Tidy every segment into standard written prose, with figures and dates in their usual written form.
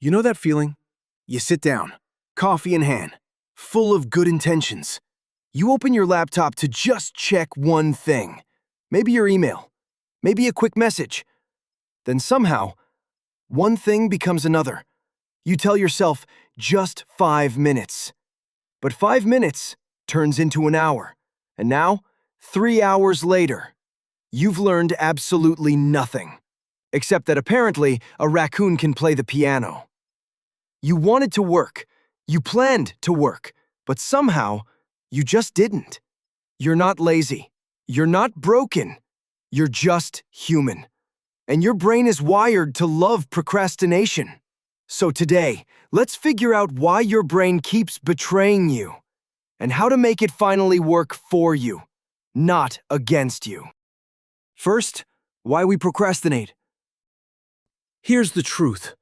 You know that feeling? You sit down, coffee in hand, full of good intentions. You open your laptop to just check one thing. Maybe your email, maybe a quick message. Then somehow, one thing becomes another. You tell yourself, just 5 minutes. But 5 minutes turns into an hour. And now, 3 hours later, you've learned absolutely nothing. Except that apparently, a raccoon can play the piano. You wanted to work, you planned to work, but somehow, you just didn't. You're not lazy. You're not broken. You're just human. And your brain is wired to love procrastination. So today, let's figure out why your brain keeps betraying you and how to make it finally work for you, not against you. First, why we procrastinate. Here's the truth.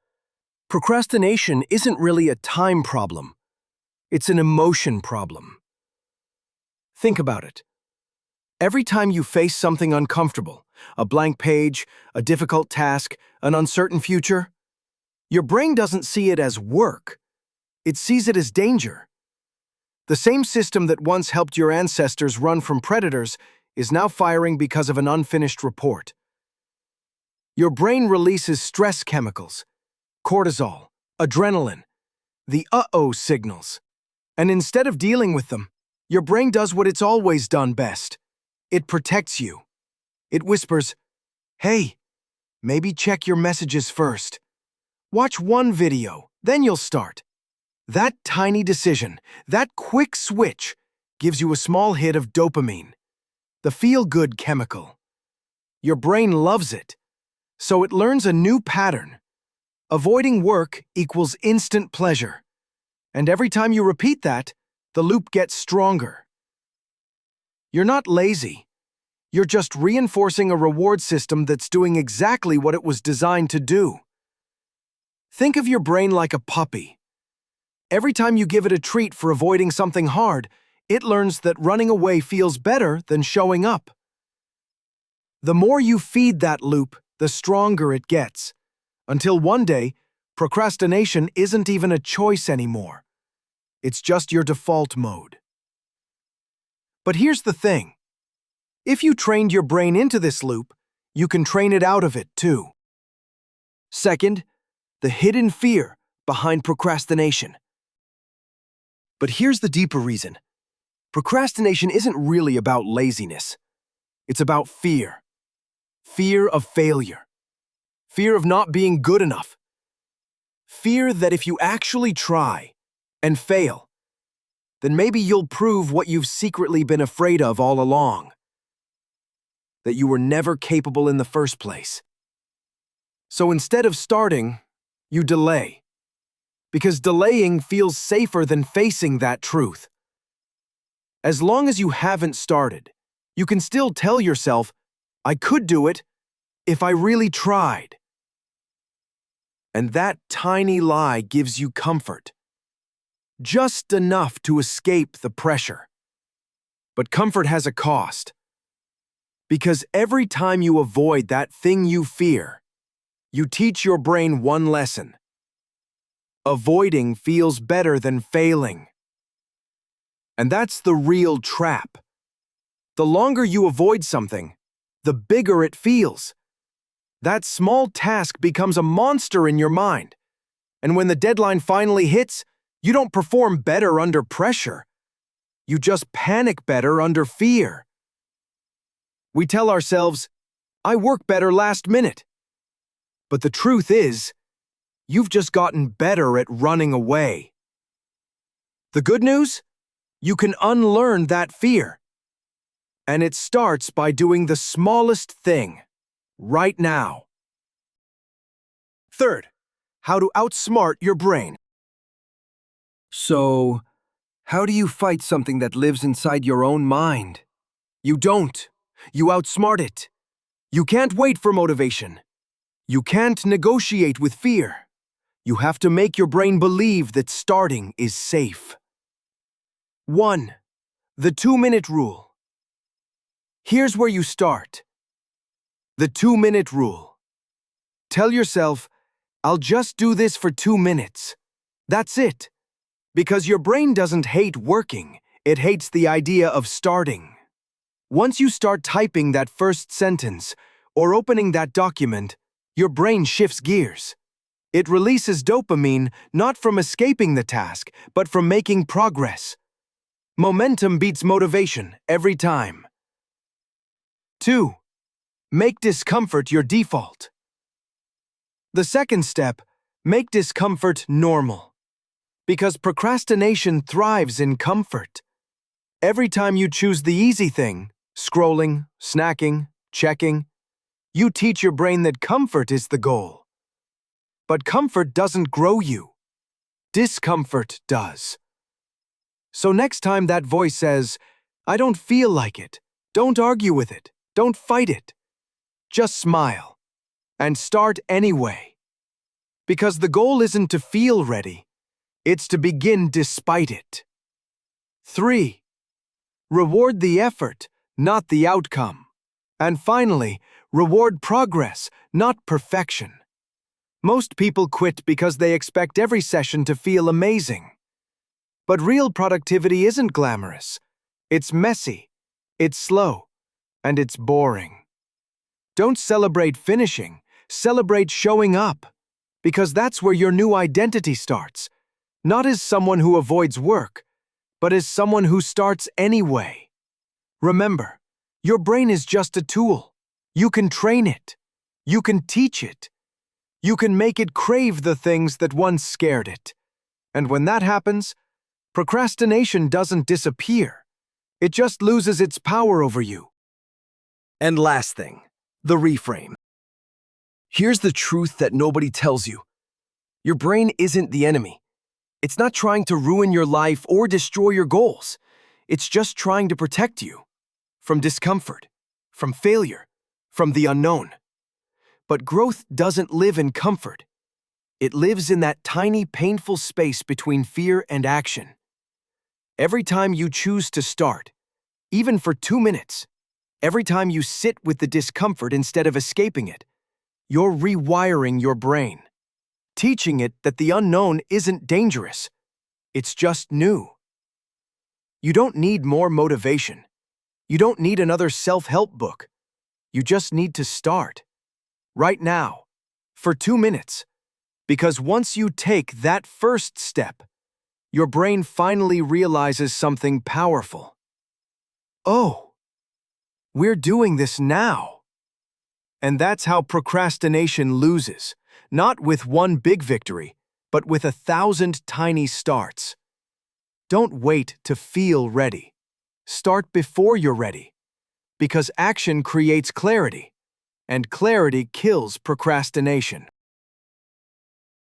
Procrastination isn't really a time problem. It's an emotion problem. Think about it. Every time you face something uncomfortable, a blank page, a difficult task, an uncertain future, your brain doesn't see it as work. It sees it as danger. The same system that once helped your ancestors run from predators is now firing because of an unfinished report. Your brain releases stress chemicals, cortisol, adrenaline, the uh-oh signals. And instead of dealing with them, your brain does what it's always done best. It protects you. It whispers, hey, maybe check your messages first. Watch one video, then you'll start. That tiny decision, that quick switch, gives you a small hit of dopamine, the feel-good chemical. Your brain loves it, so it learns a new pattern. Avoiding work equals instant pleasure. And every time you repeat that, the loop gets stronger. You're not lazy. You're just reinforcing a reward system that's doing exactly what it was designed to do. Think of your brain like a puppy. Every time you give it a treat for avoiding something hard, it learns that running away feels better than showing up. The more you feed that loop, the stronger it gets. Until one day, procrastination isn't even a choice anymore. It's just your default mode. But here's the thing. If you trained your brain into this loop, you can train it out of it too. Second, the hidden fear behind procrastination. But here's the deeper reason. Procrastination isn't really about laziness. It's about fear. Fear of failure. Fear of not being good enough. Fear that if you actually try and fail, then maybe you'll prove what you've secretly been afraid of all along. That you were never capable in the first place. So instead of starting, you delay. Because delaying feels safer than facing that truth. As long as you haven't started, you can still tell yourself, I could do it if I really tried. And that tiny lie gives you comfort. Just enough to escape the pressure. But comfort has a cost. Because every time you avoid that thing you fear, you teach your brain one lesson. Avoiding feels better than failing. And that's the real trap. The longer you avoid something, the bigger it feels. That small task becomes a monster in your mind. And when the deadline finally hits, you don't perform better under pressure. You just panic better under fear. We tell ourselves, I work better last minute. But the truth is, you've just gotten better at running away. The good news? You can unlearn that fear. And it starts by doing the smallest thing, right now. Third, how to outsmart your brain. So, how do you fight something that lives inside your own mind? You don't. You outsmart it. You can't wait for motivation. You can't negotiate with fear. You have to make your brain believe that starting is safe. 1. The 2-minute rule. Here's where you start. The 2-minute rule. Tell yourself, I'll just do this for 2 minutes. That's it. Because your brain doesn't hate working, it hates the idea of starting. Once you start typing that first sentence or opening that document, your brain shifts gears. It releases dopamine not from escaping the task, but from making progress. Momentum beats motivation every time. 2. Make discomfort your default. The second step, make discomfort normal. Because procrastination thrives in comfort. Every time you choose the easy thing, scrolling, snacking, checking, you teach your brain that comfort is the goal. But comfort doesn't grow you. Discomfort does. So next time that voice says, "I don't feel like it," don't argue with it. Don't fight it. Just smile. And start anyway. Because the goal isn't to feel ready. It's to begin despite it. 3. Reward the effort, not the outcome. And finally, reward progress, not perfection. Most people quit because they expect every session to feel amazing. But real productivity isn't glamorous. It's messy, it's slow, and it's boring. Don't celebrate finishing, celebrate showing up. Because that's where your new identity starts. Not as someone who avoids work, but as someone who starts anyway. Remember, your brain is just a tool. You can train it. You can teach it. You can make it crave the things that once scared it. And when that happens, procrastination doesn't disappear. It just loses its power over you. And last thing, the reframe. Here's the truth that nobody tells you. Your brain isn't the enemy. It's not trying to ruin your life or destroy your goals. It's just trying to protect you from discomfort, from failure, from the unknown. But growth doesn't live in comfort. It lives in that tiny, painful space between fear and action. Every time you choose to start, even for 2 minutes, every time you sit with the discomfort instead of escaping it, you're rewiring your brain, teaching it that the unknown isn't dangerous. It's just new. You don't need more motivation. You don't need another self-help book. You just need to start. Right now, for 2 minutes. Because once you take that first step, your brain finally realizes something powerful. Oh, we're doing this now. And that's how procrastination loses. Not with one big victory, but with 1,000 tiny starts. Don't wait to feel ready. Start before you're ready. Because action creates clarity, and clarity kills procrastination.